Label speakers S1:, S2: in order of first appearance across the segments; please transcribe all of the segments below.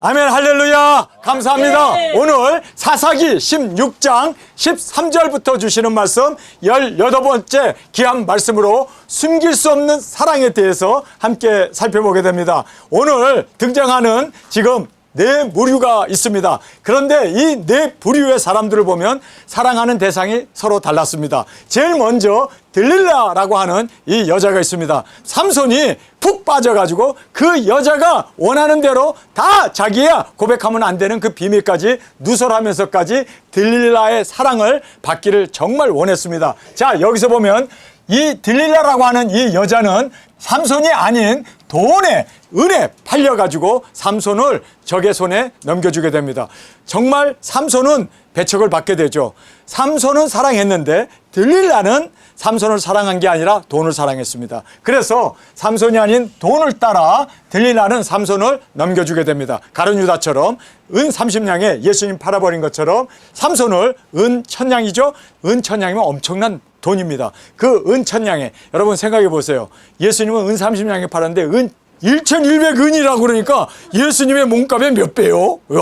S1: 아멘, 할렐루야. 감사합니다. 오늘 사사기 16장 13절부터 주시는 말씀 18번째 귀한 말씀으로 숨길 수 없는 사랑에 대해서 함께 살펴보게 됩니다. 오늘 등장하는 지금 네 부류가 있습니다. 그런데 이 네 부류의 사람들을 보면 사랑하는 대상이 서로 달랐습니다. 제일 먼저 들릴라라고 하는 이 여자가 있습니다. 삼손이 푹 빠져가지고 그 여자가 원하는 대로 다 자기야 고백하면 안 되는 그 비밀까지 누설하면서까지 들릴라의 사랑을 받기를 정말 원했습니다. 자, 여기서 보면 이 들릴라라고 하는 이 여자는 삼손이 아닌 돈에 은에 팔려가지고 삼손을 적의 손에 넘겨주게 됩니다. 정말 삼손은 배척을 받게 되죠. 삼손은 사랑했는데 들릴라는 삼손을 사랑한 게 아니라 돈을 사랑했습니다. 그래서 삼손이 아닌 돈을 따라 들릴라는 삼손을 넘겨주게 됩니다. 가룟 유다처럼 은 30냥에 예수님 팔아버린 것처럼 삼손을 은 1000냥이죠. 은 1000냥이면 엄청난 돈입니다. 그 은 1000냥에 여러분 생각해 보세요. 예수님은 은 30냥에 팔았는데 은 1100은이라고 그러니까 예수님의 몸값의 몇 배요? 이야,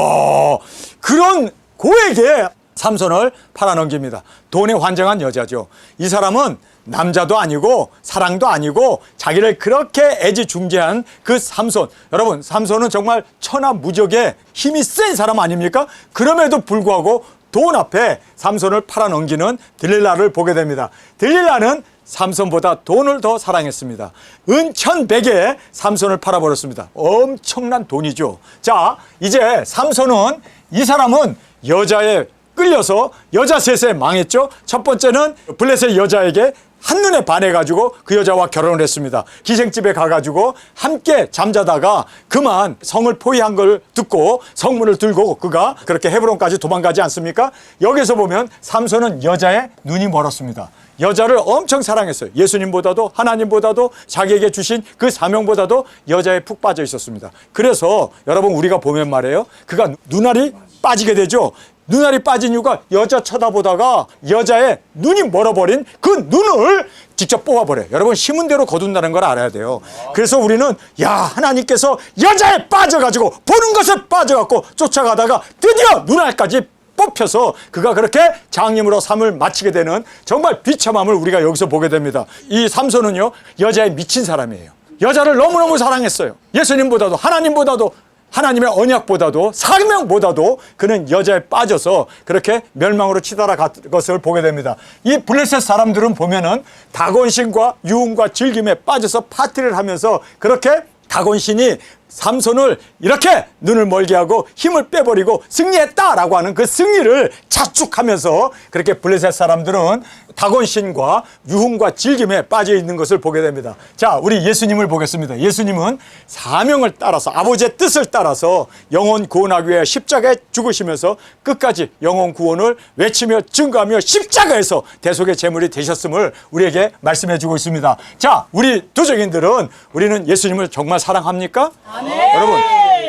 S1: 그런 고액에 삼손을 팔아넘깁니다. 돈에 환장한 여자죠. 이 사람은 남자도 아니고 사랑도 아니고 자기를 그렇게 애지중지한 그 삼손. 여러분, 삼손은 정말 천하무적의 힘이 센 사람 아닙니까? 그럼에도 불구하고 돈 앞에 삼손을 팔아넘기는 들릴라를 보게 됩니다. 들릴라는 삼손보다 돈을 더 사랑했습니다. 은 1100에 삼손을 팔아버렸습니다. 엄청난 돈이죠. 자, 이제 삼손은 이 사람은 여자에 끌려서 여자 셋에 망했죠. 첫 번째는 블레셋 여자에게 한눈에 반해가지고 그 여자와 결혼을 했습니다. 기생집에 가가지고 함께 잠자다가 그만 성을 포위한 걸 듣고 성문을 들고 그가 그렇게 헤브론까지 도망가지 않습니까? 여기서 보면 삼손은 여자에 눈이 멀었습니다. 여자를 엄청 사랑했어요. 예수님보다도 하나님보다도 자기에게 주신 그 사명보다도 여자에 푹 빠져 있었습니다. 그래서 여러분 우리가 보면 말이에요. 그가 눈알이 빠지게 되죠. 눈알이 빠진 이유가 여자 쳐다보다가 여자의 눈이 멀어버린 그 눈을 직접 뽑아버려요. 여러분 심은 대로 거둔다는 걸 알아야 돼요. 그래서 우리는 야, 하나님께서 여자에 빠져가지고 보는 것에 빠져갖고 쫓아가다가 드디어 눈알까지 뽑혀서 그가 그렇게 장님으로 삶을 마치게 되는 정말 비참함을 우리가 여기서 보게 됩니다. 이 삼손은요, 여자에 미친 사람이에요. 여자를 너무너무 사랑했어요. 예수님보다도 하나님보다도 하나님의 언약보다도 사명보다도 그는 여자에 빠져서 그렇게 멸망으로 치달아간 것을 보게 됩니다. 이 블레셋 사람들은 보면은 다곤신과 유흥과 즐김에 빠져서 파티를 하면서 그렇게 다곤신이 삼손을 이렇게 눈을 멀게 하고 힘을 빼버리고 승리했다라고 하는 그 승리를 자축하면서 그렇게 블레셋 사람들은 다곤신과 유흥과 즐김에 빠져 있는 것을 보게 됩니다. 자, 우리 예수님을 보겠습니다. 예수님은 사명을 따라서 아버지의 뜻을 따라서 영혼 구원하기 위해 십자가에 죽으시면서 끝까지 영혼 구원을 외치며 증거하며 십자가에서 대속의 제물이 되셨음을 우리에게 말씀해 주고 있습니다. 자, 우리 도적인들은 우리는 예수님을 정말 사랑합니까?
S2: 아멘.
S1: 여러분,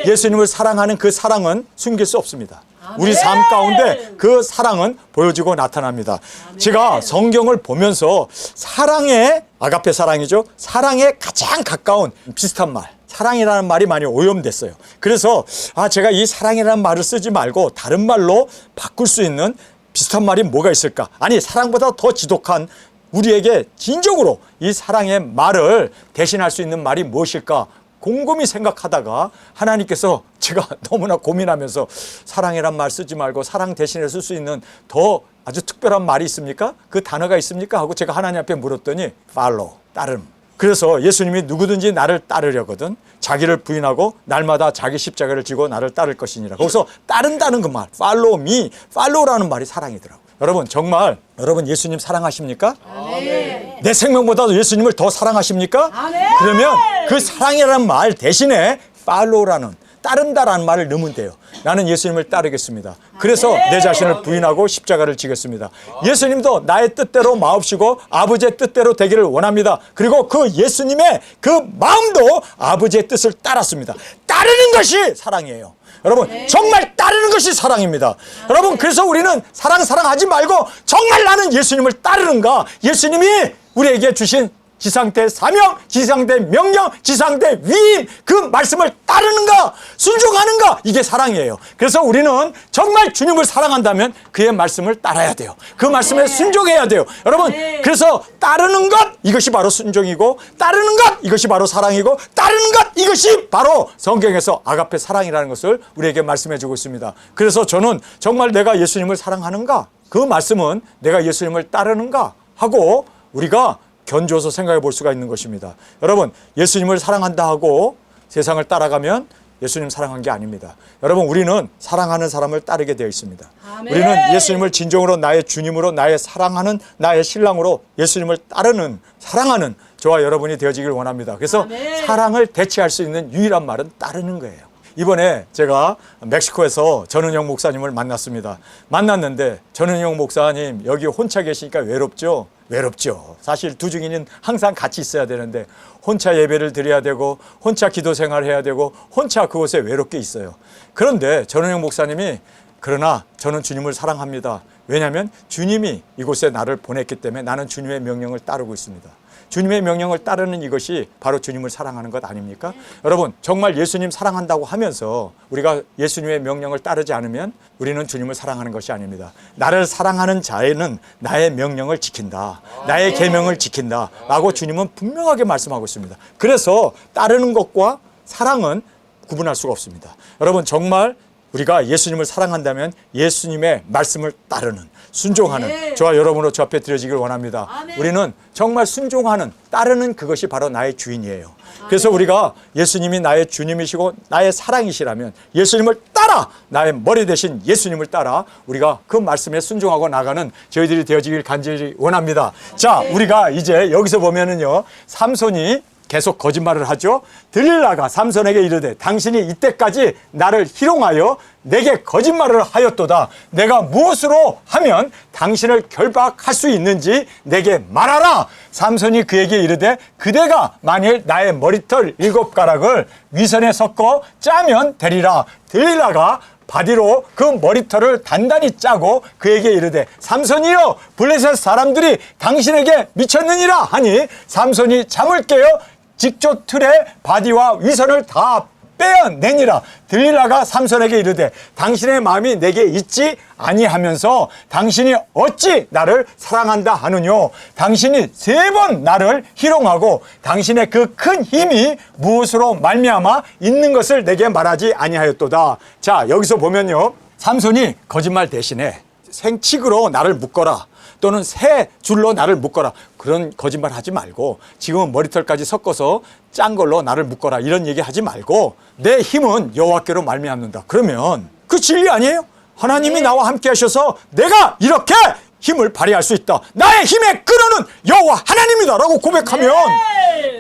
S1: 예수님을 사랑하는 그 사랑은 숨길 수 없습니다. 우리 삶 가운데 그 사랑은 보여지고 나타납니다. 제가 성경을 보면서 사랑의 아가페 사랑이죠. 사랑에 가장 가까운 비슷한 말, 사랑이라는 말이 많이 오염됐어요. 그래서 제가 이 사랑이라는 말을 쓰지 말고 다른 말로 바꿀 수 있는 비슷한 말이 뭐가 있을까? 아니, 사랑보다 더 지독한 우리에게 진정으로 이 사랑의 말을 대신할 수 있는 말이 무엇일까? 곰곰이 생각하다가 하나님께서 제가 너무나 고민하면서 사랑이란 말 쓰지 말고 사랑 대신에 쓸 수 있는 더 아주 특별한 말이 있습니까? 그 단어가 있습니까? 하고 제가 하나님 앞에 물었더니 follow, 따름. 그래서 예수님이 누구든지 나를 따르려거든 자기를 부인하고 날마다 자기 십자가를 지고 나를 따를 것이니라. 거기서 따른다는 그 말, follow me, follow라는 말이 사랑이더라고요. 여러분 정말 여러분 예수님 사랑하십니까?
S2: 아멘.
S1: 내 생명보다도 예수님을 더 사랑하십니까?
S2: 아멘.
S1: 그러면 그 사랑이라는 말 대신에 follow라는 따른다라는 말을 넣으면 돼요. 나는 예수님을 따르겠습니다. 그래서 내 자신을 부인하고 십자가를 지겠습니다. 예수님도 나의 뜻대로 마옵시고 아버지의 뜻대로 되기를 원합니다. 그리고 그 예수님의 그 마음도 아버지의 뜻을 따랐습니다. 따르는 것이 사랑이에요. 여러분 정말 따르는 것이 사랑입니다. 여러분 그래서 우리는 사랑하지 말고 정말 나는 예수님을 따르는가, 예수님이 우리에게 주신 지상대 사명, 지상대 명령, 지상대 위임, 그 말씀을 따르는가, 순종하는가, 이게 사랑이에요. 그래서 우리는 정말 주님을 사랑한다면 그의 말씀을 따라야 돼요. 그 말씀에 순종해야 돼요. 여러분, 그래서 따르는 것, 이것이 바로 순종이고, 따르는 것, 이것이 바로 사랑이고, 따르는 것, 이것이 바로 성경에서 아가페 사랑이라는 것을 우리에게 말씀해 주고 있습니다. 그래서 저는 정말 내가 예수님을 사랑하는가, 그 말씀은 내가 예수님을 따르는가 하고 우리가 견주어서 생각해 볼 수가 있는 것입니다. 여러분, 예수님을 사랑한다 하고 세상을 따라가면 예수님 사랑한 게 아닙니다. 여러분, 우리는 사랑하는 사람을 따르게 되어 있습니다. 아멘. 우리는 예수님을 진정으로 나의 주님으로, 나의 사랑하는 나의 신랑으로 예수님을 따르는, 사랑하는 저와 여러분이 되어지길 원합니다. 그래서 아멘. 사랑을 대체할 수 있는 유일한 말은 따르는 거예요. 이번에 제가 멕시코에서 전은영 목사님을 만났습니다. 만났는데 전은영 목사님 여기 혼자 계시니까 외롭죠? 외롭죠. 사실 두 증인은 항상 같이 있어야 되는데 혼자 예배를 드려야 되고 혼자 기도 생활해야 되고 혼자 그곳에 외롭게 있어요. 그런데 전은영 목사님이 그러나 저는 주님을 사랑합니다. 왜냐하면 주님이 이곳에 나를 보냈기 때문에 나는 주님의 명령을 따르고 있습니다. 주님의 명령을 따르는 이것이 바로 주님을 사랑하는 것 아닙니까? 여러분, 정말 예수님 사랑한다고 하면서 우리가 예수님의 명령을 따르지 않으면 우리는 주님을 사랑하는 것이 아닙니다. 나를 사랑하는 자에는 나의 명령을 지킨다, 나의 계명을 지킨다 라고 주님은 분명하게 말씀하고 있습니다. 그래서 따르는 것과 사랑은 구분할 수가 없습니다. 여러분, 정말 우리가 예수님을 사랑한다면 예수님의 말씀을 따르는, 순종하는 저와 여러분으로 저 앞에 드려지길 원합니다. 우리는 정말 순종하는, 따르는 그것이 바로 나의 주인이에요. 그래서 우리가 예수님이 나의 주님이시고 나의 사랑이시라면 예수님을 따라, 나의 머리 대신 예수님을 따라 우리가 그 말씀에 순종하고 나가는 저희들이 되어지길 간절히 원합니다. 자, 우리가 이제 여기서 보면은요, 삼손이 계속 거짓말을 하죠. 들릴라가 삼손에게 이르되 당신이 이때까지 나를 희롱하여 내게 거짓말을 하였도다. 내가 무엇으로 하면 당신을 결박할 수 있는지 내게 말하라. 삼손이 그에게 이르되 그대가 만일 나의 머리털 7가락을 위선에 섞어 짜면 되리라. 들릴라가 바디로 그 머리털을 단단히 짜고 그에게 이르되 삼손이여, 블레셋 사람들이 당신에게 미쳤느니라 하니 삼손이 잠을 깨어 직접 틀에 바디와 위선을 다 빼어내니라. 들릴라가 삼손에게 이르되 당신의 마음이 내게 있지 아니하면서 당신이 어찌 나를 사랑한다 하느뇨. 당신이 3번 나를 희롱하고 당신의 그 큰 힘이 무엇으로 말미암아 있는 것을 내게 말하지 아니하였도다. 자, 여기서 보면요, 삼손이 거짓말 대신에 생칙으로 나를 묶어라, 또는 새 줄로 나를 묶어라, 그런 거짓말 하지 말고 지금은 머리털까지 섞어서 짠 걸로 나를 묶어라, 이런 얘기 하지 말고 내 힘은 여호와께로 말미암는다. 그러면 그 진리 아니에요? 하나님이 나와 함께 하셔서 내가 이렇게 힘을 발휘할 수 있다. 나의 힘의 근원은 여호와 하나님이다 라고 고백하면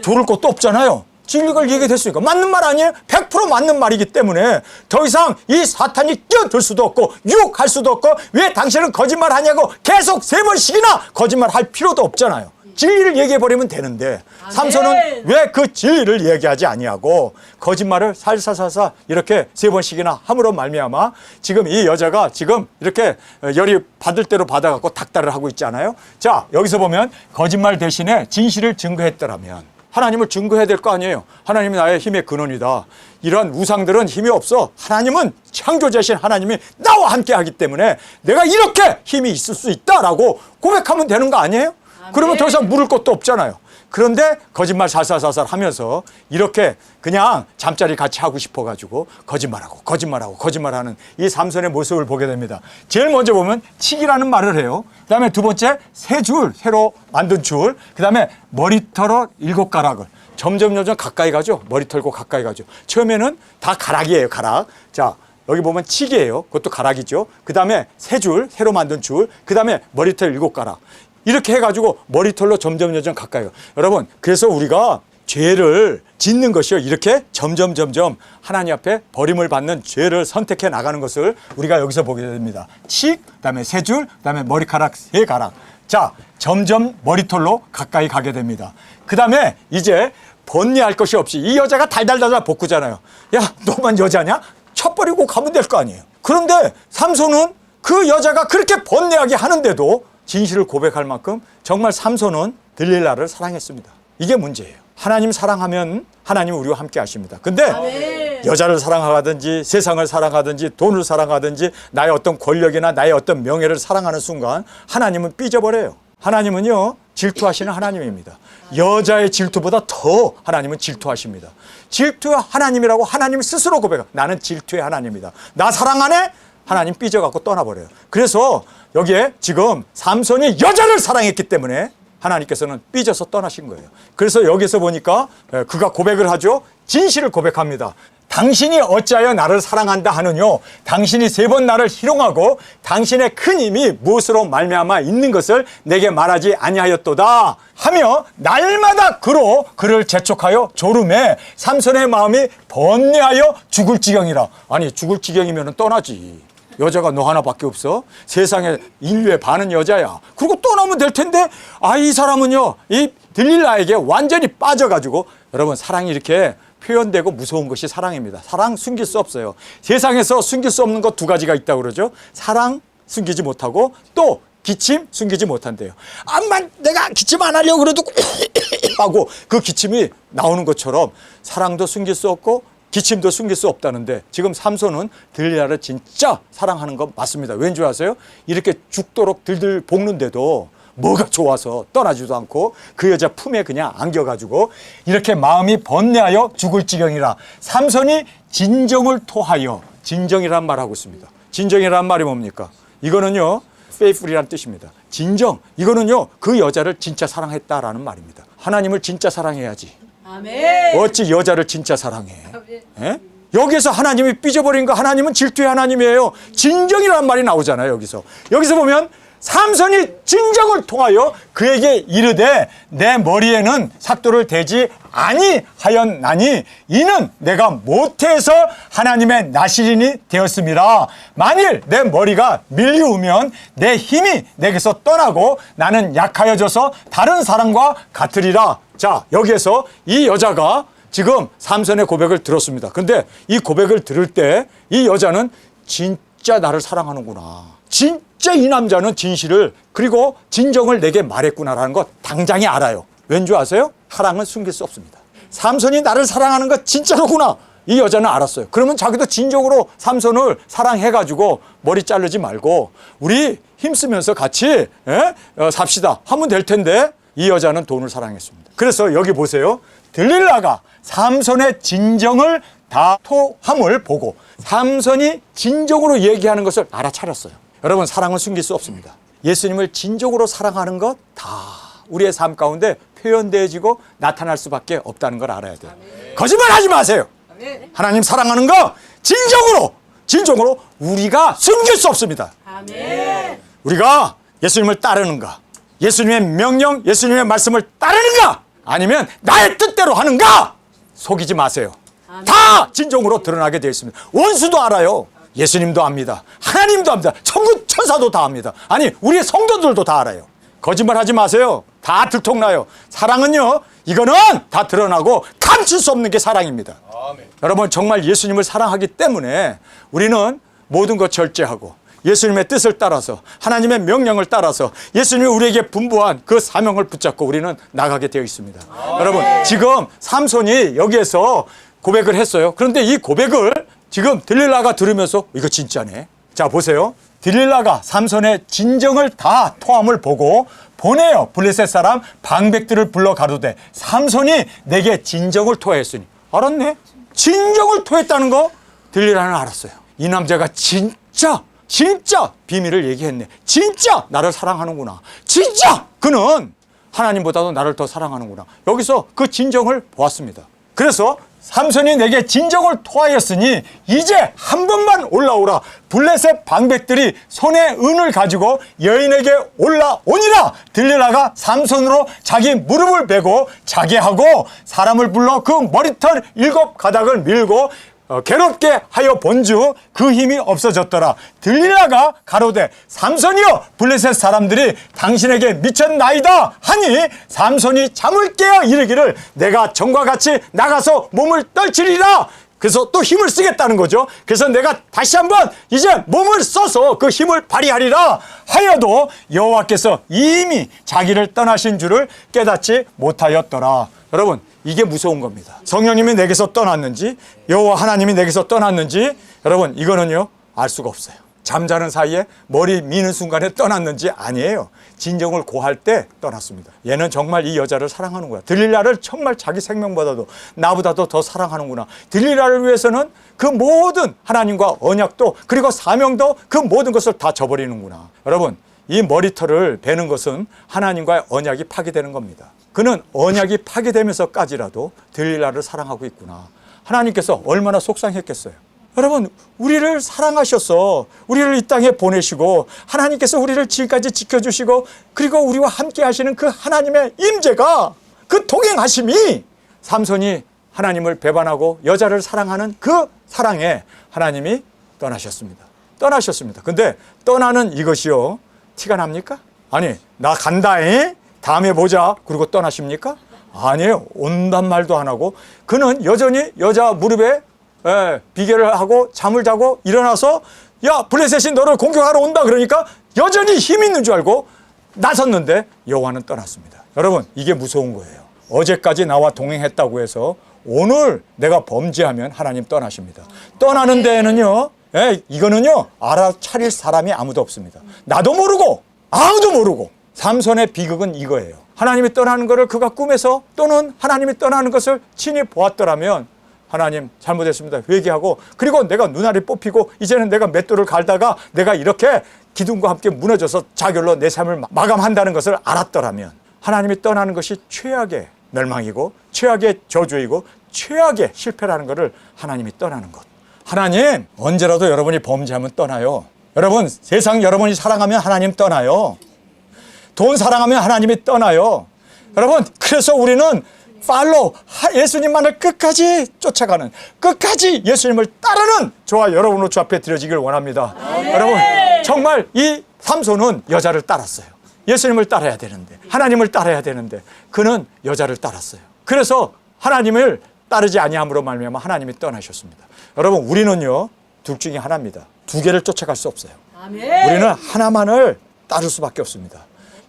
S1: 조를 것도 없잖아요. 진리가 얘기됐으니까 맞는 말 아니에요? 100% 맞는 말이기 때문에 더 이상 이 사탄이 끼어들 수도 없고 유혹할 수도 없고 왜 당신은 거짓말 하냐고 계속 3번씩이나 거짓말 할 필요도 없잖아요. 진리를 얘기해버리면 되는데 삼손은 왜 그 진리를 얘기하지 아니하고 거짓말을 살살살살 이렇게 3번씩이나 함으로 말미암아 지금 이 여자가 지금 이렇게 열이 받을 대로 받아갖고 닥달을 하고 있잖아요. 자, 여기서 보면 거짓말 대신에 진실을 증거했더라면 하나님을 증거해야 될 거 아니에요. 하나님이 나의 힘의 근원이다. 이런 우상들은 힘이 없어. 하나님은 창조자신 하나님이 나와 함께 하기 때문에 내가 이렇게 힘이 있을 수 있다라고 고백하면 되는 거 아니에요? 그러면 더 이상 물을 것도 없잖아요. 그런데 거짓말 살살살살 하면서 이렇게 그냥 잠자리 같이 하고 싶어가지고 거짓말하는 이 삼손의 모습을 보게 됩니다. 제일 먼저 보면 칙이라는 말을 해요. 그 다음에 두 번째 새 줄, 새로 만든 줄. 그 다음에 머리털어 7가락을. 점점 가까이 가죠. 머리털고 가까이 가죠. 처음에는 다 가락이에요. 가락. 자, 여기 보면 칙이에요. 그것도 가락이죠. 그 다음에 새 줄, 새로 만든 줄. 그 다음에 머리털 7가락. 이렇게 해가지고 머리털로 점점 가까이 가요. 여러분, 그래서 우리가 죄를 짓는 것이요, 이렇게 점점 하나님 앞에 버림을 받는 죄를 선택해 나가는 것을 우리가 여기서 보게 됩니다. 칙, 그다음에 세 줄, 그다음에 머리카락 3가락. 자, 점점 머리털로 가까이 가게 됩니다. 그다음에 이제 번뇌할 것이 없이, 이 여자가 달달달달 볶구잖아요. 야, 너만 여자냐? 쳐버리고 가면 될 거 아니에요. 그런데 삼손은 그 여자가 그렇게 번뇌하게 하는데도 진실을 고백할 만큼 정말 삼손은 들릴라를 사랑했습니다. 이게 문제예요. 하나님 사랑하면 하나님은 우리와 함께 하십니다. 근데 여자를 사랑하든지 세상을 사랑하든지 돈을 사랑하든지 나의 어떤 권력이나 나의 어떤 명예를 사랑하는 순간 하나님은 삐져버려요. 하나님은요, 질투하시는 하나님입니다. 여자의 질투보다 더 하나님은 질투하십니다. 질투의 하나님이라고 하나님 스스로 고백해요. 나는 질투의 하나님이다. 나 사랑 안 해? 하나님 삐져갖고 떠나버려요. 그래서 여기에 지금 삼손이 여자를 사랑했기 때문에 하나님께서는 삐져서 떠나신 거예요. 그래서 여기서 보니까 그가 고백을 하죠. 진실을 고백합니다. 당신이 어찌하여 나를 사랑한다 하느뇨. 당신이 3번 나를 희롱하고 당신의 큰 힘이 무엇으로 말미암아 있는 것을 내게 말하지 아니하였도다 하며 날마다 그로 그를 재촉하여 조름해 삼손의 마음이 번뇌하여 죽을 지경이라. 아니 죽을 지경이면 떠나지. 여자가 너 하나밖에 없어? 세상에 인류의 반은 여자야. 그리고 떠나면 될 텐데 이 사람은요, 이 들릴라에게 완전히 빠져가지고. 여러분, 사랑이 이렇게 표현되고 무서운 것이 사랑입니다. 사랑 숨길 수 없어요. 세상에서 숨길 수 없는 것 2가지가 있다고 그러죠. 사랑 숨기지 못하고 또 기침 숨기지 못한대요. 암만 내가 기침 안 하려고 그래도 하고 그 기침이 나오는 것처럼 사랑도 숨길 수 없고 기침도 숨길 수 없다는데, 지금 삼손은 들릴라를 진짜 사랑하는 건 맞습니다. 왠지 아세요? 이렇게 죽도록 들들 볶는데도 뭐가 좋아서 떠나지도 않고 그 여자 품에 그냥 안겨가지고 이렇게 마음이 번뇌하여 죽을 지경이라. 삼손이 진정을 토하여, 진정이란 말하고 있습니다. 진정이란 말이 뭡니까? 이거는요, faithful이라는 뜻입니다. 진정, 이거는요, 그 여자를 진짜 사랑했다라는 말입니다. 하나님을 진짜 사랑해야지.
S2: 아멘.
S1: 어찌 여자를 진짜 사랑해? 예? 여기서 하나님이 삐져버린 거, 하나님은 질투의 하나님이에요. 진정이라는 말이 나오잖아요. 여기서 보면 삼손이 진정을 통하여 그에게 이르되 내 머리에는 삭도를 대지 아니하였나니 이는 내가 모태에서 하나님의 나시린이 되었음이라. 만일 내 머리가 밀리우면 내 힘이 내게서 떠나고 나는 약하여져서 다른 사람과 같으리라. 자, 여기에서 이 여자가 지금 삼손의 고백을 들었습니다. 근데 이 고백을 들을 때 이 여자는 진짜 나를 사랑하는구나, 진짜 이 남자는 진실을 그리고 진정을 내게 말했구나라는 것 당장에 알아요. 왠지 아세요? 사랑은 숨길 수 없습니다. 삼손이 나를 사랑하는 것 진짜로구나, 이 여자는 알았어요. 그러면 자기도 진정으로 삼손을 사랑해가지고 머리 자르지 말고 우리 힘쓰면서 같이 삽시다 하면 될 텐데, 이 여자는 돈을 사랑했습니다. 그래서 여기 보세요. 들릴라가 삼손의 진정을 다 토함을 보고 삼손이 진정으로 얘기하는 것을 알아차렸어요. 여러분, 사랑은 숨길 수 없습니다. 예수님을 진정으로 사랑하는 것 다 우리의 삶 가운데 표현되어지고 나타날 수밖에 없다는 걸 알아야 돼요. 거짓말하지 마세요. 하나님 사랑하는 거 진정으로 우리가 숨길 수 없습니다. 우리가 예수님을 따르는가, 예수님의 명령, 예수님의 말씀을 따르는가, 아니면 나의 뜻대로 하는가, 속이지 마세요. 다 진정으로 드러나게 되어 있습니다. 원수도 알아요. 예수님도 압니다. 하나님도 압니다. 천국 천사도 다 압니다. 아니, 우리의 성도들도 다 알아요. 거짓말하지 마세요. 다 들통나요. 사랑은요, 이거는 다 드러나고 감출 수 없는 게 사랑입니다. 아멘. 여러분, 정말 예수님을 사랑하기 때문에 우리는 모든 것 절제하고 예수님의 뜻을 따라서 하나님의 명령을 따라서 예수님이 우리에게 분부한 그 사명을 붙잡고 우리는 나가게 되어 있습니다. 여러분, 지금 삼손이 여기에서 고백을 했어요. 그런데 이 고백을 지금 들릴라가 들으면서 이거 진짜네. 자, 보세요. 들릴라가 삼손의 진정을 다 토함을 보고 보내어 블레셋 사람 방백들을 불러 가로되 삼손이 내게 진정을 토하였으니. 알았네. 진정을 토했다는 거 들릴라는 알았어요. 이 남자가 진짜 비밀을 얘기했네. 진짜 나를 사랑하는구나. 진짜 그는 하나님보다도 나를 더 사랑하는구나. 여기서 그 진정을 보았습니다. 그래서 삼손이 내게 진정을 토하였으니 이제 한 번만 올라오라. 블레셋 방백들이 손에 은을 가지고 여인에게 올라오니라. 들릴라가 삼손으로 자기 무릎을 베고 자게 하고 사람을 불러 그 머리털 7가닥을 밀고 괴롭게 하여 본즉 그 힘이 없어졌더라. 들릴라가 가로되 삼손이여, 블레셋 사람들이 당신에게 미쳤나이다 하니 삼손이 잠을 깨어 이르기를 내가 전과 같이 나가서 몸을 떨치리라. 그래서 또 힘을 쓰겠다는 거죠. 그래서 내가 다시 한번 이제 몸을 써서 그 힘을 발휘하리라 하여도 여호와께서 이미 자기를 떠나신 줄을 깨닫지 못하였더라. 여러분, 이게 무서운 겁니다. 성령님이 내게서 떠났는지 여호와 하나님이 내게서 떠났는지 여러분, 이거는요 알 수가 없어요. 잠자는 사이에 머리 미는 순간에 떠났는지 아니에요. 진정을 고할 때 떠났습니다. 얘는 정말 이 여자를 사랑하는구나. 들릴라를 정말 자기 생명보다도 나보다도 더 사랑하는구나. 들릴라를 위해서는 그 모든 하나님과 언약도 그리고 사명도 그 모든 것을 다 저버리는구나. 여러분, 이 머리털을 베는 것은 하나님과의 언약이 파괴되는 겁니다. 그는 언약이 파괴되면서까지라도 들릴라를 사랑하고 있구나. 하나님께서 얼마나 속상했겠어요. 여러분, 우리를 사랑하셔서 우리를 이 땅에 보내시고 하나님께서 우리를 지금까지 지켜주시고 그리고 우리와 함께 하시는 그 하나님의 임재가, 그 동행하심이, 삼손이 하나님을 배반하고 여자를 사랑하는 그 사랑에 하나님이 떠나셨습니다. 떠나셨습니다. 근데 떠나는 이것이요 티가 납니까? 아니, 나 간다잉, 다음에 보자, 그리고 떠나십니까? 아니에요. 온단 말도 안 하고 그는 여전히 여자 무릎에 비계를 하고 잠을 자고 일어나서 야, 블레셋이 너를 공격하러 온다 그러니까 여전히 힘 있는 줄 알고 나섰는데 여호와는 떠났습니다. 여러분, 이게 무서운 거예요. 어제까지 나와 동행했다고 해서 오늘 내가 범죄하면 하나님 떠나십니다. 떠나는 데에는요 이거는요 알아차릴 사람이 아무도 없습니다. 나도 모르고 아무도 모르고. 삼손의 비극은 이거예요. 하나님이 떠나는 것을 그가 꿈에서 또는 하나님이 떠나는 것을 친히 보았더라면 하나님 잘못했습니다 회개하고 그리고 내가 눈알이 뽑히고 이제는 내가 맷돌을 갈다가 내가 이렇게 기둥과 함께 무너져서 자결로 내 삶을 마감한다는 것을 알았더라면 하나님이 떠나는 것이 최악의 멸망이고 최악의 저주이고 최악의 실패라는 것을 하나님이 떠나는 것. 하나님 언제라도 여러분이 범죄하면 떠나요. 여러분, 세상 여러분이 사랑하면 하나님 떠나요. 돈 사랑하면 하나님이 떠나요. 여러분, 그래서 우리는 팔로우, 예수님만을 끝까지 쫓아가는, 끝까지 예수님을 따르는 저와 여러분의 주 앞에 드려지길 원합니다. 여러분, 정말 이 삼손은 여자를 따랐어요. 예수님을 따라야 되는데, 하나님을 따라야 되는데 그는 여자를 따랐어요. 그래서 하나님을 따르지 아니함으로 말미암아 하나님이 떠나셨습니다. 여러분, 우리는요 둘 중에 하나입니다. 두 개를 쫓아갈 수 없어요. 우리는 하나만을 따를 수밖에 없습니다.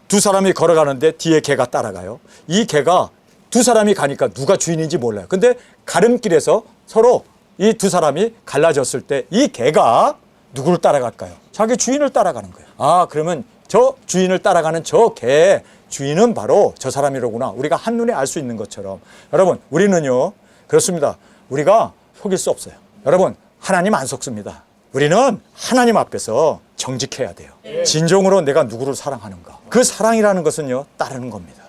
S1: 두 사람이 걸어가는데 뒤에 개가 따라가요. 이 개가 두 사람이 가니까 누가 주인인지 몰라요. 근데 가름길에서 서로 이 두 사람이 갈라졌을 때 이 개가 누구를 따라갈까요? 자기 주인을 따라가는 거예요. 아, 그러면 저 주인을 따라가는 저 개의 주인은 바로 저 사람이로구나. 우리가 한눈에 알 수 있는 것처럼. 여러분, 우리는요 그렇습니다. 우리가 속일 수 없어요. 여러분, 하나님 안 속습니다. 우리는 하나님 앞에서 정직해야 돼요. 진정으로 내가 누구를 사랑하는가. 그 사랑이라는 것은요 따르는 겁니다.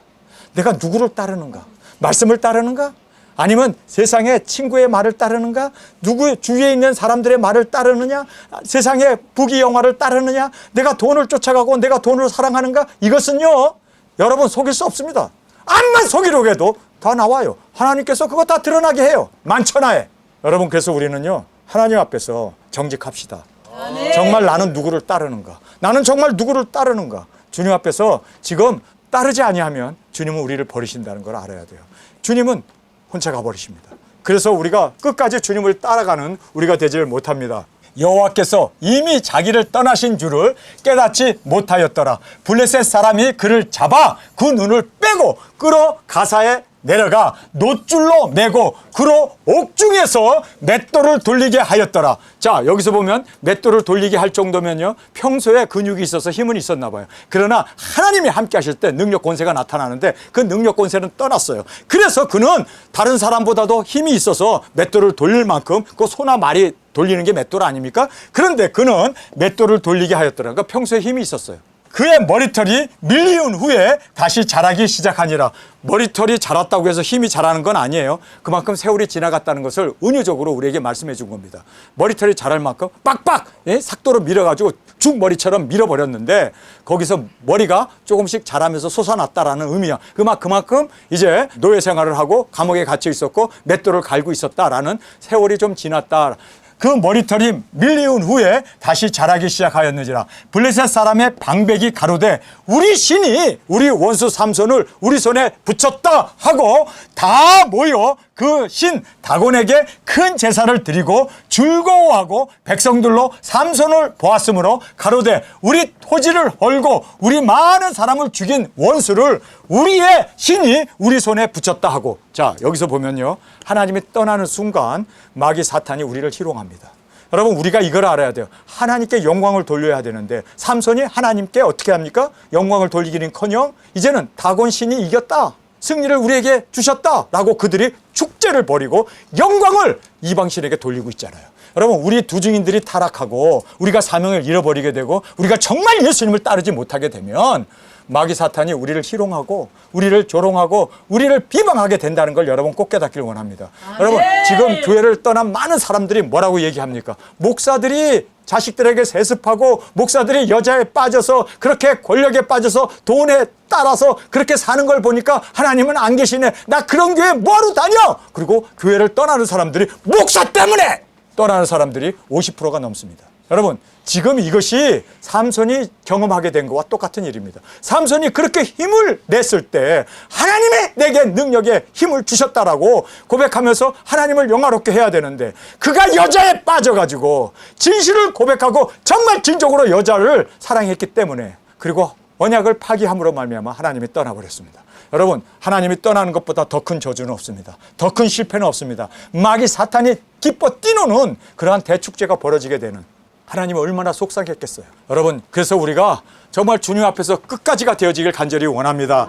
S1: 내가 누구를 따르는가? 말씀을 따르는가? 아니면 세상의 친구의 말을 따르는가? 누구 주위에 있는 사람들의 말을 따르느냐? 세상의 부귀영화를 따르느냐? 내가 돈을 쫓아가고 내가 돈을 사랑하는가? 이것은요 여러분 속일 수 없습니다. 암만 속이려고 해도 다 나와요. 하나님께서 그거 다 드러나게 해요. 만천하에. 여러분, 그래서 우리는요 하나님 앞에서 정직합시다. 정말 나는 누구를 따르는가? 나는 정말 누구를 따르는가? 주님 앞에서 지금 따르지 아니하면 주님은 우리를 버리신다는 걸 알아야 돼요. 주님은 혼자 가버리십니다. 그래서 우리가 끝까지 주님을 따라가는 우리가 되지를 못합니다. 여호와께서 이미 자기를 떠나신 줄을 깨닫지 못하였더라. 블레셋 사람이 그를 잡아 그 눈을 빼고 끌어 가사에 내려가 놋줄로 매고 그로 옥중에서 맷돌을 돌리게 하였더라. 자, 여기서 보면 맷돌을 돌리게 할 정도면요 평소에 근육이 있어서 힘은 있었나 봐요. 그러나 하나님이 함께 하실 때 능력 권세가 나타나는데 그 능력 권세는 떠났어요. 그래서 그는 다른 사람보다도 힘이 있어서 맷돌을 돌릴 만큼 그 소나 말이 돌리는 게 맷돌 아닙니까? 그런데 그는 맷돌을 돌리게 하였더라. 그러니까 평소에 힘이 있었어요. 그의 머리털이 밀리운 후에 다시 자라기 시작하니라. 머리털이 자랐다고 해서 힘이 자라는 건 아니에요. 그만큼 세월이 지나갔다는 것을 은유적으로 우리에게 말씀해 준 겁니다. 머리털이 자랄 만큼 빡빡 삭도로 밀어가지고 죽머리처럼 밀어버렸는데 거기서 머리가 조금씩 자라면서 솟아났다라는 의미야. 그만큼 이제 노예 생활을 하고 감옥에 갇혀 있었고 맷돌을 갈고 있었다라는 세월이 좀 지났다. 그 머리털이 밀리운 후에 다시 자라기 시작하였느니라. 블레셋 사람의 방백이 가로되 우리 신이 우리 원수 삼손을 우리 손에 붙였다 하고 다 모여 그 신 다곤에게 큰 제사를 드리고 즐거워하고 백성들로 삼손을 보았으므로 가로되 우리 토지를 헐고 우리 많은 사람을 죽인 원수를 우리의 신이 우리 손에 붙였다 하고. 자, 여기서 보면요, 하나님이 떠나는 순간 마귀 사탄이 우리를 희롱합니다. 여러분, 우리가 이걸 알아야 돼요. 하나님께 영광을 돌려야 되는데 삼손이 하나님께 어떻게 합니까? 영광을 돌리기는커녕 이제는 다곤 신이 이겼다, 승리를 우리에게 주셨다라고 그들이 축제를 벌이고 영광을 이방신에게 돌리고 있잖아요. 여러분, 우리 두 증인들이 타락하고 우리가 사명을 잃어버리게 되고 우리가 정말 예수님을 따르지 못하게 되면 마귀 사탄이 우리를 희롱하고 우리를 조롱하고 우리를 비방하게 된다는 걸 여러분 꼭 깨닫기를 원합니다. 여러분, 지금 교회를 떠난 많은 사람들이 뭐라고 얘기합니까? 목사들이 자식들에게 세습하고 목사들이 여자에 빠져서 그렇게 권력에 빠져서 돈에 따라서 그렇게 사는 걸 보니까 하나님은 안 계시네. 나 그런 교회 뭐하러 다녀? 그리고 교회를 떠나는 사람들이 목사 때문에 떠나는 사람들이 50%가 넘습니다. 여러분, 지금 이것이 삼손이 경험하게 된 것과 똑같은 일입니다. 삼손이 그렇게 힘을 냈을 때 하나님이 내게 능력에 힘을 주셨다라고 고백하면서 하나님을 영화롭게 해야 되는데 그가 여자에 빠져가지고 진실을 고백하고 정말 진정으로 여자를 사랑했기 때문에, 그리고 언약을 파기함으로 말미암아 하나님이 떠나버렸습니다. 여러분, 하나님이 떠나는 것보다 더 큰 저주는 없습니다. 더 큰 실패는 없습니다. 마귀 사탄이 기뻐 뛰노는 그러한 대축제가 벌어지게 되는, 하나님이 얼마나 속상했겠어요. 여러분, 그래서 우리가 정말 주님 앞에서 끝까지가 되어지길 간절히 원합니다.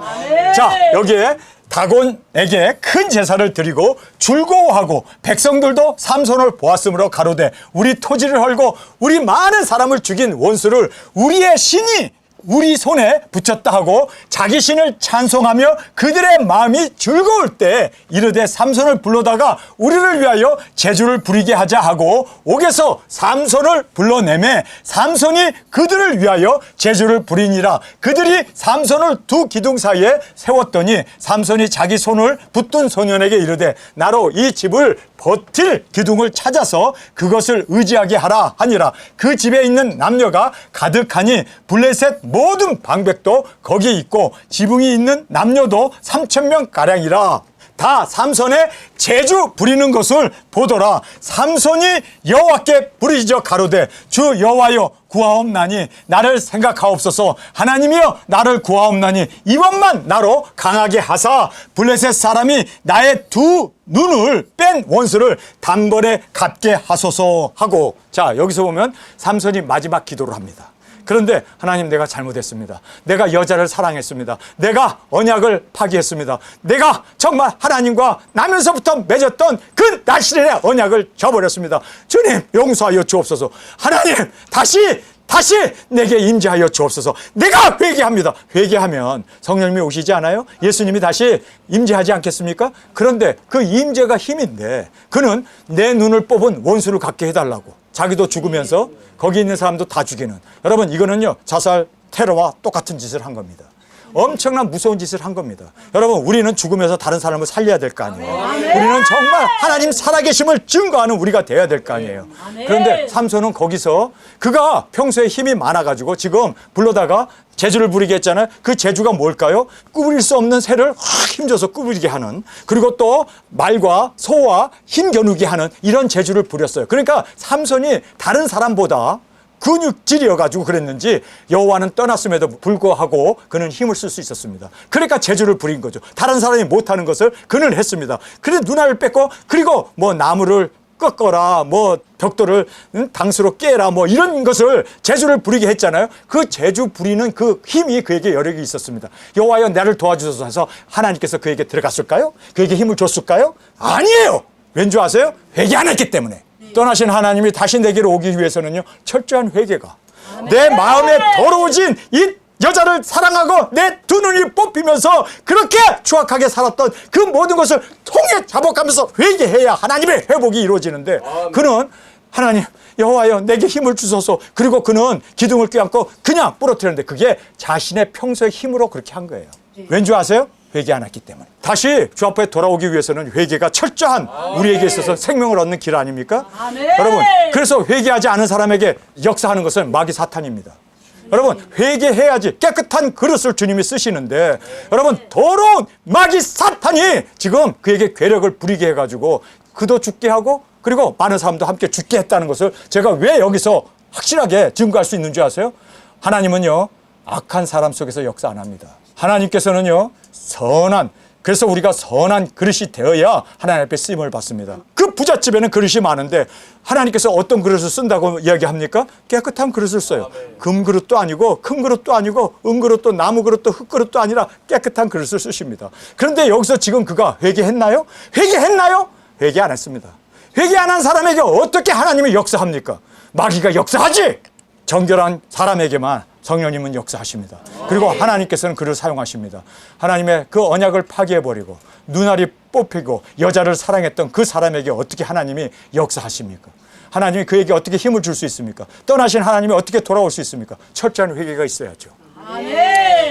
S1: 자, 여기에 다곤에게 큰 제사를 드리고 즐거워하고 백성들도 삼손을 보았으므로 가로되 우리 토지를 헐고 우리 많은 사람을 죽인 원수를 우리의 신이 우리 손에 붙였다 하고 자기 신을 찬송하며 그들의 마음이 즐거울 때 이르되 삼손을 불러다가 우리를 위하여 제주를 부리게 하자 하고 옥에서 삼손을 불러내매 삼손이 그들을 위하여 제주를 부리니라. 그들이 삼손을 두 기둥 사이에 세웠더니 삼손이 자기 손을 붙든 소년에게 이르되 나로 이 집을 버틸 기둥을 찾아서 그것을 의지하게 하라 하니라. 그 집에 있는 남녀가 가득하니 블레셋 모든 방백도 거기 있고 지붕이 있는 남녀도 3,000명 가량이라. 다 삼손의 제주 부리는 것을 보더라. 삼손이 여호와께 부르짖어 가로되 주 여호와여 구하옵나니 나를 생각하옵소서. 하나님이여 나를 구하옵나니 이번만 나로 강하게 하사 블레셋 사람이 나의 두 눈을 뺀 원수를 단번에 갚게 하소서 하고. 자, 여기서 보면 삼손이 마지막 기도를 합니다. 그런데 하나님, 내가 잘못했습니다. 내가 여자를 사랑했습니다. 내가 언약을 파기했습니다. 내가 정말 하나님과 나면서부터 맺었던 그 나실의 언약을 저버렸습니다. 주님 용서하여 주옵소서. 하나님 다시 내게 임재하여 주옵소서. 내가 회개합니다. 회개하면 성령님이 오시지 않아요? 예수님이 다시 임재하지 않겠습니까? 그런데 그 임재가 힘인데 그는 내 눈을 뽑은 원수를 갖게 해달라고 자기도 죽으면서 거기 있는 사람도 다 죽이는, 여러분 이거는요 자살 테러와 똑같은 짓을 한 겁니다. 엄청난 무서운 짓을 한 겁니다. 여러분, 우리는 죽으면서 다른 사람을 살려야 될 거 아니에요. 우리는 정말 하나님 살아계심을 증거하는 우리가 돼야 될 거 아니에요. 그런데 삼손은 거기서 그가 평소에 힘이 많아가지고 지금 불러다가 제주를 부리게 했잖아요. 그 제주가 뭘까요? 꾸부릴 수 없는 새를 확 힘줘서 꾸부리게 하는, 그리고 또 말과 소와 힘겨누게 하는 이런 제주를 부렸어요. 그러니까 삼손이 다른 사람보다 근육질이어가지고 그랬는지 여호와는 떠났음에도 불구하고 그는 힘을 쓸 수 있었습니다. 그러니까 제주를 부린 거죠. 다른 사람이 못하는 것을 그는 했습니다. 그래 눈알을 뺐고, 그리고 뭐 나무를 꺾어라, 뭐 벽돌을 당수로 깨라, 뭐 이런 것을 제주를 부리게 했잖아요. 그 제주 부리는 그 힘이 그에게 여력이 있었습니다. 여호와여 나를 도와주소서 해서 하나님께서 그에게 들어갔을까요? 그에게 힘을 줬을까요? 아니에요. 왠지 아세요? 회개 안 했기 때문에. 떠나신 하나님이 다시 내게로 오기 위해서는요 철저한 회개가, 내 마음에 더러워진 이 여자를 사랑하고 내 두 눈이 뽑히면서 그렇게 추악하게 살았던 그 모든 것을 통해 잡아가면서 회개해야 하나님의 회복이 이루어지는데, 그는 하나님 여호와여 내게 힘을 주소서. 그리고 그는 기둥을 껴안고 그냥 부러뜨렸는데 그게 자신의 평소의 힘으로 그렇게 한 거예요. 왠지 아세요? 회개 안 했기 때문에. 다시 주 앞에 돌아오기 위해서는 회개가 철저한 우리에게 있어서 생명을 얻는 길 아닙니까? 여러분, 그래서 회개하지 않은 사람에게 역사하는 것은 마귀 사탄입니다. 여러분, 회개해야지 깨끗한 그릇을 주님이 쓰시는데, 여러분, 더러운 마귀 사탄이 지금 그에게 괴력을 부리게 해가지고 그도 죽게 하고, 그리고 많은 사람도 함께 죽게 했다는 것을 제가 왜 여기서 확실하게 증거할 수 있는 줄 아세요? 하나님은요, 악한 사람 속에서 역사 안 합니다. 하나님께서는요, 그래서 우리가 선한 그릇이 되어야 하나님 앞에 쓰임을 받습니다. 그 부잣집에는 그릇이 많은데 하나님께서 어떤 그릇을 쓴다고 이야기합니까? 깨끗한 그릇을 써요. 금 그릇도 아니고 큰 그릇도 아니고 은 그릇도 나무 그릇도 흙 그릇도 아니라 깨끗한 그릇을 쓰십니다. 그런데 여기서 지금 그가 회개했나요? 회개했나요? 회개 안 했습니다. 회개 안 한 사람에게 어떻게 하나님이 역사합니까? 마귀가 역사하지! 정결한 사람에게만 성령님은 역사하십니다. 그리고 하나님께서는 그를 사용하십니다. 하나님의 그 언약을 파괴해버리고 눈알이 뽑히고 여자를 사랑했던 그 사람에게 어떻게 하나님이 역사하십니까? 하나님이 그에게 어떻게 힘을 줄 수 있습니까? 떠나신 하나님이 어떻게 돌아올 수 있습니까? 철저한 회개가 있어야죠.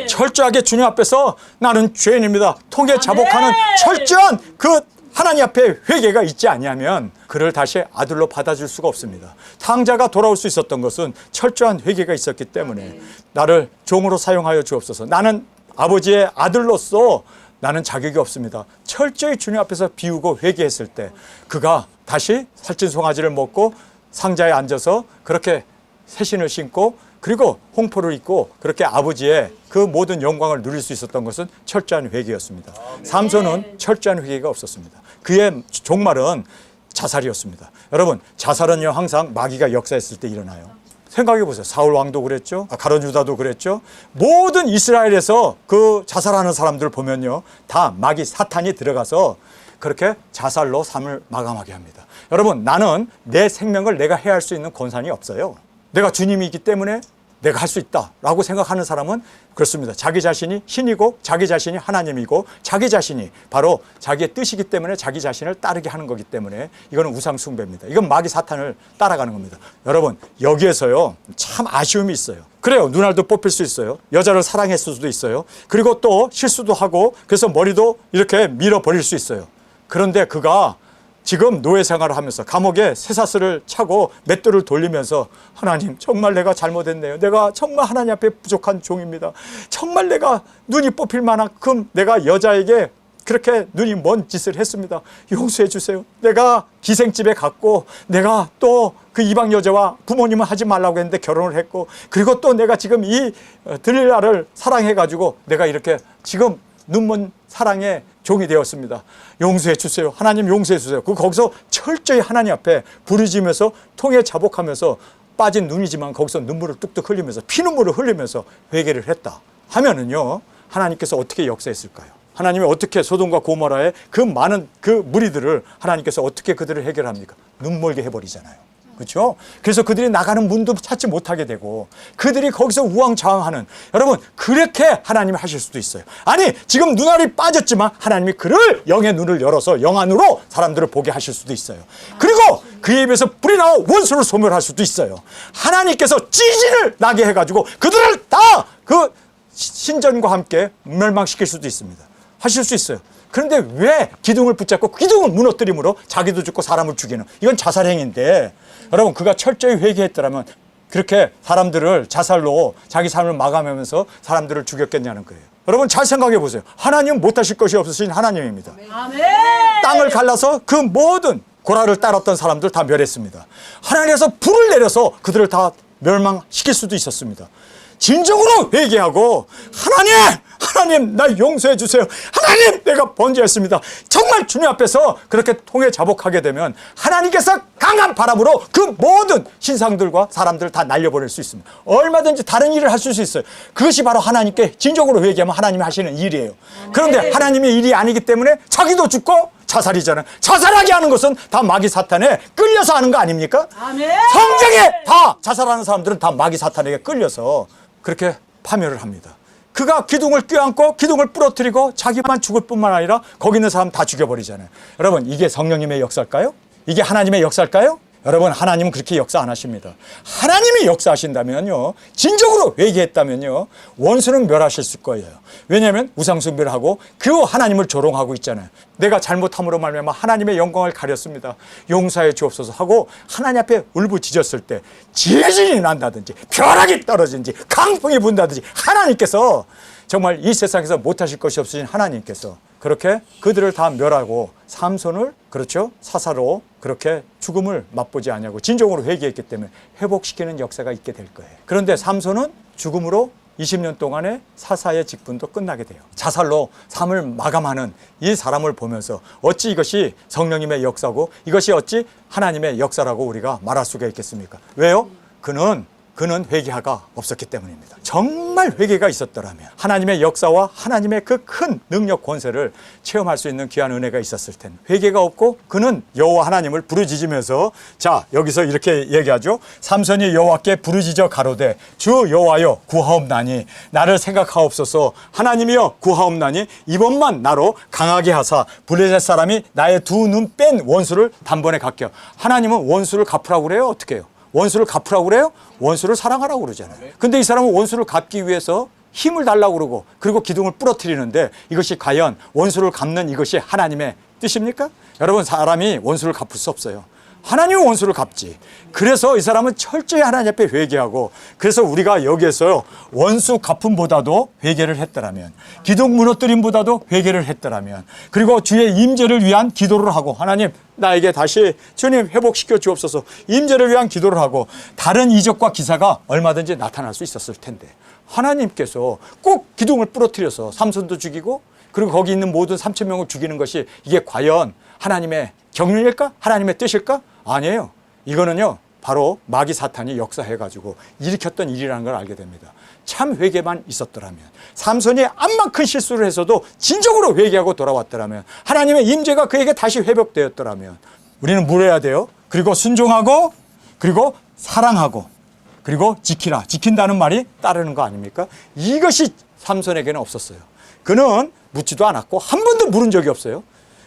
S1: 철저하게 주님 앞에서 나는 죄인입니다. 통해 자복하는 철저한 그 하나님 앞에 회개가 있지 아니하면 그를 다시 아들로 받아줄 수가 없습니다. 탕자가 돌아올 수 있었던 것은 철저한 회개가 있었기 때문에 나를 종으로 사용하여 주옵소서. 나는 아버지의 아들로서 나는 자격이 없습니다. 철저히 주님 앞에서 비우고 회개했을 때 그가 다시 살찐 송아지를 먹고 상자에 앉아서 그렇게 새신을 신고 그리고 홍포를 입고 그렇게 아버지의 그 모든 영광을 누릴 수 있었던 것은 철저한 회개였습니다. 삼손은 철저한 회개가 없었습니다. 그의 종말은 자살이었습니다. 여러분, 자살은요 항상 마귀가 역사했을 때 일어나요. 생각해 보세요. 사울 왕도 그랬죠. 가룟 유다도 그랬죠. 모든 이스라엘에서 그 자살하는 사람들 보면요 다 마귀 사탄이 들어가서 그렇게 자살로 삶을 마감하게 합니다. 여러분, 나는 내 생명을 내가 해할 수 있는 권한이 없어요. 내가 주님이 있기 때문에 내가 할 수 있다라고 생각하는 사람은 그렇습니다. 자기 자신이 신이고 자기 자신이 하나님이고 자기 자신이 바로 자기의 뜻이기 때문에 자기 자신을 따르게 하는 거기 때문에 이거는 우상 숭배입니다. 이건 마귀 사탄을 따라가는 겁니다. 여러분, 여기에서요 참 아쉬움이 있어요. 그래요, 눈알도 뽑힐 수 있어요. 여자를 사랑했을 수도 있어요. 그리고 또 실수도 하고 그래서 머리도 이렇게 밀어버릴 수 있어요. 그런데 그가 지금 노예 생활을 하면서 감옥에 쇠사슬을 차고 맷돌을 돌리면서 하나님, 정말 내가 잘못했네요. 내가 정말 하나님 앞에 부족한 종입니다. 정말 내가 눈이 뽑힐 만큼 내가 여자에게 그렇게 눈이 먼 짓을 했습니다. 용서해 주세요. 내가 기생집에 갔고 내가 또 그 이방 여자와 부모님은 하지 말라고 했는데 결혼을 했고 그리고 또 내가 지금 이 들릴라를 사랑해가지고 내가 이렇게 지금 눈먼 사랑의 종이 되었습니다. 용서해 주세요. 하나님 용서해 주세요. 거기서 철저히 하나님 앞에 부르짖으면서 통해 자복하면서 빠진 눈이지만 거기서 눈물을 뚝뚝 흘리면서 피눈물을 흘리면서 회개를 했다 하면은요 하나님께서 어떻게 역사했을까요? 하나님이 어떻게 소돔과 고모라의 그 많은 그 무리들을 하나님께서 어떻게 그들을 해결합니까? 눈멀게 해버리잖아요. 그렇죠? 그래서 그들이 나가는 문도 찾지 못하게 되고 그들이 거기서 우왕좌왕하는, 여러분 그렇게 하나님이 하실 수도 있어요. 아니 지금 눈알이 빠졌지만 하나님이 그를 영의 눈을 열어서 영 안으로 사람들을 보게 하실 수도 있어요. 그리고 그의 입에서 불이 나와 원수를 소멸할 수도 있어요. 하나님께서 찌진을 나게 해가지고 그들을 다 그 신전과 함께 멸망시킬 수도 있습니다. 하실 수 있어요. 그런데 왜 기둥을 붙잡고 기둥을 무너뜨림으로 자기도 죽고 사람을 죽이는, 이건 자살행위인데 여러분 그가 철저히 회개했더라면 그렇게 사람들을 자살로 자기 삶을 마감하면서 사람들을 죽였겠냐는 거예요. 여러분 잘 생각해 보세요. 하나님은 못하실 것이 없으신 하나님입니다. 아멘. 땅을 갈라서 그 모든 고라를 따랐던 사람들 다 멸했습니다. 하나님께서 불을 내려서 그들을 다 멸망시킬 수도 있었습니다. 진정으로 회개하고 하나님 나 용서해 주세요. 하나님 내가 번제했습니다. 정말 주님 앞에서 그렇게 통해 자복하게 되면 하나님께서 강한 바람으로 그 모든 신상들과 사람들을 다 날려버릴 수 있습니다. 얼마든지 다른 일을 하실 수 있어요. 그것이 바로 하나님께 진정으로 회개하면 하나님이 하시는 일이에요. 그런데 하나님의 일이 아니기 때문에 자기도 죽고 자살이잖아요. 자살하게 하는 것은 다 마귀 사탄에 끌려서 하는 거 아닙니까? 아멘. 성경에 다 자살하는 사람들은 다 마귀 사탄에게 끌려서 그렇게 파멸을 합니다. 그가 기둥을 껴안고 기둥을 부러뜨리고 자기만 죽을 뿐만 아니라 거기 있는 사람 다 죽여버리잖아요. 여러분 이게 성령님의 역사일까요? 이게 하나님의 역사일까요? 여러분, 하나님은 그렇게 역사 안 하십니다. 하나님이 역사하신다면요, 진정으로 회개했다면요, 원수는 멸하실 거예요. 왜냐하면 우상숭배를 하고 그 하나님을 조롱하고 있잖아요. 내가 잘못함으로 말미암아 하나님의 영광을 가렸습니다. 용서해 주옵소서 하고 하나님 앞에 울부짖었을 때 지진이 난다든지 벼락이 떨어지든지 강풍이 분다든지 하나님께서 정말 이 세상에서 못하실 것이 없으신 하나님께서 그렇게 그들을 다 멸하고 삼손을, 그렇죠, 사사로 그렇게 죽음을 맛보지 않냐고 진정으로 회개했기 때문에 회복시키는 역사가 있게 될 거예요. 그런데 삼손은 죽음으로 20년 동안의 사사의 직분도 끝나게 돼요. 자살로 삶을 마감하는 이 사람을 보면서 어찌 이것이 성령님의 역사고 이것이 어찌 하나님의 역사라고 우리가 말할 수가 있겠습니까? 왜요? 그는 회개가 없었기 때문입니다. 정말 회개가 있었더라면 하나님의 역사와 하나님의 그 큰 능력 권세를 체험할 수 있는 귀한 은혜가 있었을 텐데, 회개가 없고 그는 여호와 하나님을 부르짖으면서, 자, 여기서 이렇게 얘기하죠. 삼손이 여호와께 부르짖어 가로되 주 여호와여 구하옵나니 나를 생각하옵소서. 하나님이여 구하옵나니 이번만 나로 강하게 하사 블레셋 사람이 나의 두 눈 뺀 원수를 단번에 갚게. 하나님은 원수를 갚으라고 그래요? 어떻게 해요? 원수를 갚으라고 그래요? 원수를 사랑하라고 그러잖아요. 근데 이 사람은 원수를 갚기 위해서 힘을 달라고 그러고 그리고 기둥을 부러뜨리는데, 이것이 과연 원수를 갚는 이것이 하나님의 뜻입니까? 여러분, 사람이 원수를 갚을 수 없어요. 하나님은 원수를 갚지. 그래서 이 사람은 철저히 하나님 앞에 회개하고, 그래서 우리가 여기에서 원수 갚음보다도 회개를 했더라면, 기둥 무너뜨림보다도 회개를 했더라면, 그리고 주의 임재를 위한 기도를 하고, 하나님 나에게 다시 주님 회복시켜 주옵소서, 임재를 위한 기도를 하고, 다른 이적과 기사가 얼마든지 나타날 수 있었을 텐데 하나님께서 꼭 기둥을 부러뜨려서 삼손도 죽이고 그리고 거기 있는 모든 3,000명을 죽이는 것이 이게 과연 하나님의 경륜일까? 하나님의 뜻일까? 아니에요. 이거는요, 바로 마귀 사탄이 역사해가지고 일으켰던 일이라는 걸 알게 됩니다. 참 회개만 있었더라면, 삼손이 암만 큰 실수를 했어도 진정으로 회개하고 돌아왔더라면, 하나님의 임재가 그에게 다시 회복되었더라면, 우리는 뭘 해야 돼요? 그리고 순종하고, 그리고 사랑하고, 그리고 지키라. 지킨다는 말이 따르는 거 아닙니까? 이것이 삼손에게는 없었어요. 그는 묻지도 않았고 한 번도 물은 적이 없어요.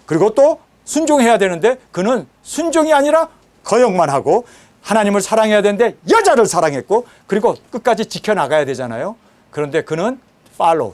S1: 그리고 또 순종해야 되는데 그는 순종이 아니라 거역만 하고, 하나님을 사랑해야 되는데 여자를 사랑했고, 그리고 끝까지 지켜나가야 되잖아요. 그런데 그는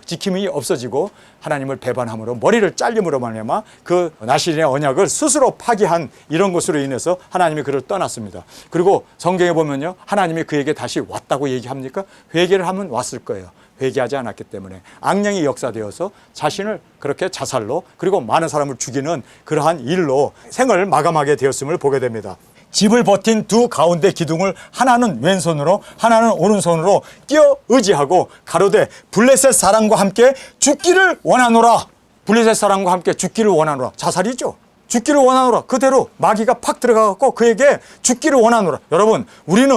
S1: 지킴이 없어지고 하나님을 배반함으로, 머리를 잘림으로 말미암아 그 나실인의 언약을 스스로 파기한 이런 것으로 인해서 하나님이 그를 떠났습니다. 그리고 성경에 보면요, 하나님이 그에게 다시 왔다고 얘기합니까? 회개를 하면 왔을 거예요. 회개하지 않았기 때문에 악령이 역사되어서 자신을 그렇게 자살로, 그리고 많은 사람을 죽이는 그러한 일로 생을 마감하게 되었음을 보게 됩니다. 집을 버틴 두 가운데 기둥을 하나는 왼손으로 하나는 오른손으로 끼어 의지하고 가로되 블레셋 사람과 함께 죽기를 원하노라. 블레셋 사람과 함께 죽기를 원하노라. 자살이죠. 죽기를 원하노라. 그대로 마귀가 팍 들어가고 그에게 죽기를 원하노라. 여러분, 우리는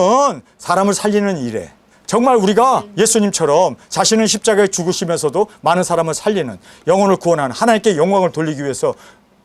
S1: 사람을 살리는 일에, 정말 우리가 예수님처럼 자신은 십자가에 죽으시면서도 많은 사람을 살리는, 영혼을 구원하는, 하나님께 영광을 돌리기 위해서,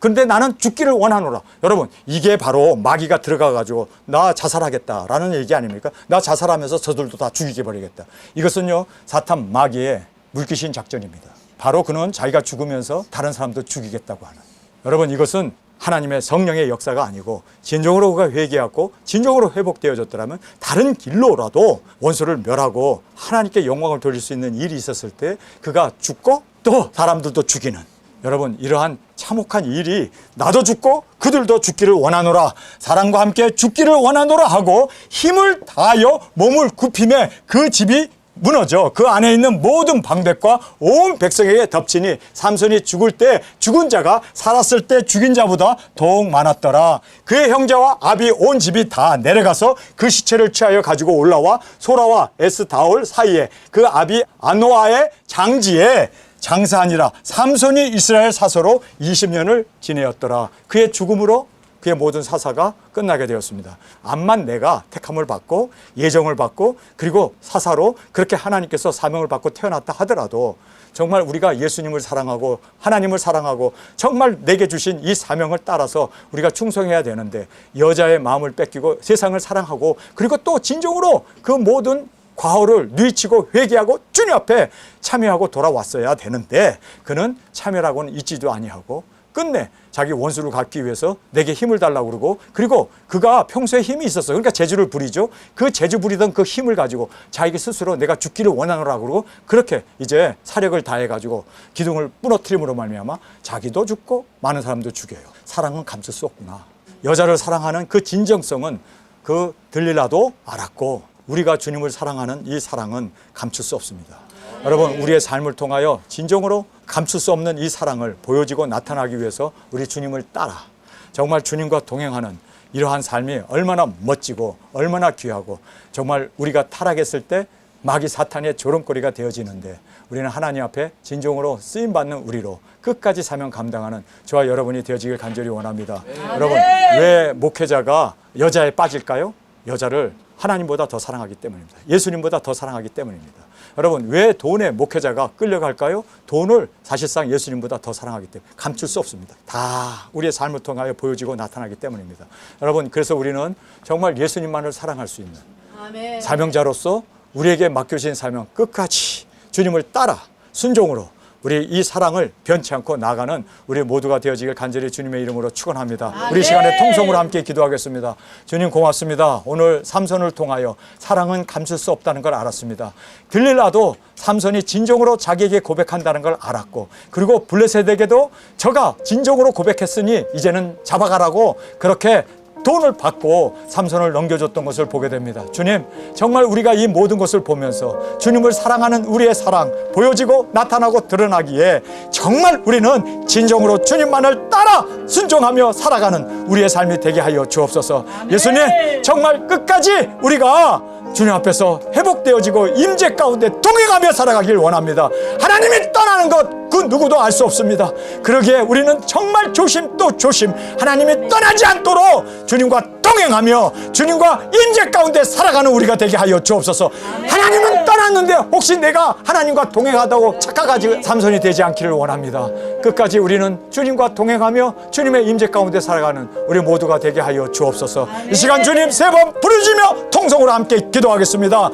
S1: 근데 나는 죽기를 원하노라. 여러분, 이게 바로 마귀가 들어가가지고 나 자살하겠다라는 얘기 아닙니까? 나 자살하면서 저들도 다 죽이게 버리겠다. 이것은요, 사탄 마귀의 물귀신 작전입니다. 바로 그는 자기가 죽으면서 다른 사람도 죽이겠다고 하는. 여러분, 이것은 하나님의 성령의 역사가 아니고 진정으로 그가 회개하고 진정으로 회복되어졌더라면 다른 길로라도 원수를 멸하고 하나님께 영광을 돌릴 수 있는 일이 있었을 때 그가 죽고 또 사람들도 죽이는, 여러분, 이러한 참혹한 일이 나도 죽고 그들도 죽기를 원하노라, 사랑과 함께 죽기를 원하노라 하고 힘을 다하여 몸을 굽힘에 그 집이 무너져 그 안에 있는 모든 방백과 온 백성에게 덮치니 삼손이 죽을 때 죽은 자가 살았을 때 죽인 자보다 더욱 많았더라. 그의 형제와 아비 온 집이 다 내려가서 그 시체를 취하여 가지고 올라와 소라와 에스다올 사이에 그 아비 아노아의 장지에 장사하니라. 삼손이 이스라엘 사서로 20년을 지내었더라. 그의 죽음으로 그의 모든 사사가 끝나게 되었습니다. 암만 내가 택함을 받고 예정을 받고 그리고 사사로 그렇게 하나님께서 사명을 받고 태어났다 하더라도 정말 우리가 예수님을 사랑하고 하나님을 사랑하고 정말 내게 주신 이 사명을 따라서 우리가 충성해야 되는데, 여자의 마음을 뺏기고 세상을 사랑하고 그리고 또 진정으로 그 모든 과오를 뉘치고 회개하고 주님 앞에 참여하고 돌아왔어야 되는데, 그는 참여라고는 있지도 아니하고 끝내 자기 원수를 갚기 위해서 내게 힘을 달라고 그러고, 그리고 그가 평소에 힘이 있었어. 그러니까 재주를 부리죠. 그 재주 부리던 그 힘을 가지고 자기 스스로 내가 죽기를 원하노라고 그러고, 그렇게 이제 사력을 다해가지고 기둥을 부러뜨림으로 말미암아 자기도 죽고 많은 사람도 죽여요. 사랑은 감출 수 없구나. 여자를 사랑하는 그 진정성은 그 들릴라도 알았고, 우리가 주님을 사랑하는 이 사랑은 감출 수 없습니다. 여러분, 우리의 삶을 통하여 진정으로 감출 수 없는 이 사랑을 보여지고 나타나기 위해서 우리 주님을 따라 정말 주님과 동행하는 이러한 삶이 얼마나 멋지고 얼마나 귀하고, 정말 우리가 타락했을 때 마귀 사탄의 조롱거리가 되어지는데 우리는 하나님 앞에 진정으로 쓰임받는 우리로 끝까지 사명 감당하는 저와 여러분이 되어지길 간절히 원합니다. 여러분, 왜 목회자가 여자에 빠질까요? 여자를 하나님보다 더 사랑하기 때문입니다. 예수님보다 더 사랑하기 때문입니다. 여러분, 왜 돈에 목회자가 끌려갈까요? 돈을 사실상 예수님보다 더 사랑하기 때문에 감출 수 없습니다. 다 우리의 삶을 통하여 보여지고 나타나기 때문입니다. 여러분, 그래서 우리는 정말 예수님만을 사랑할 수 있는
S2: 아멘.
S1: 사명자로서 우리에게 맡겨진 사명 끝까지 주님을 따라 순종으로 우리 이 사랑을 변치 않고 나가는 우리 모두가 되어지길 간절히 주님의 이름으로 축원합니다. 우리 시간에 통성으로 함께 기도하겠습니다. 주님 고맙습니다. 오늘 삼손을 통하여 사랑은 감출 수 없다는 걸 알았습니다. 들릴라도 삼손이 진정으로 자기에게 고백한다는 걸 알았고, 그리고 블레셋에게도 저가 진정으로 고백했으니 이제는 잡아가라고 그렇게 돈을 받고 삼손을 넘겨줬던 것을 보게 됩니다. 주님, 정말 우리가 이 모든 것을 보면서 주님을 사랑하는 우리의 사랑 보여지고 나타나고 드러나기에 정말 우리는 진정으로 주님만을 따라 순종하며 살아가는 우리의 삶이 되게 하여 주옵소서. 예수님, 정말 끝까지 우리가 주님 앞에서 회복되어지고 임재 가운데 동행하며 살아가길 원합니다. 하나님이 떠나는 것 그 누구도 알 수 없습니다. 그러기에 우리는 정말 조심 또 조심 하나님이 떠나지 않도록 주님과 동행하며 주님과 임재 가운데 살아가는 우리가 되게 하여 주옵소서. 하나님은 떠났는데 혹시 내가 하나님과 동행하다고 착각하지 삼손이 되지 않기를 원합니다. 끝까지 우리는 주님과 동행하며 주님의 임재 가운데 살아가는 우리 모두가 되게 하여 주옵소서. 이 시간 주님 세 번 부르짖으며 통성으로 함께 기도하겠습니다.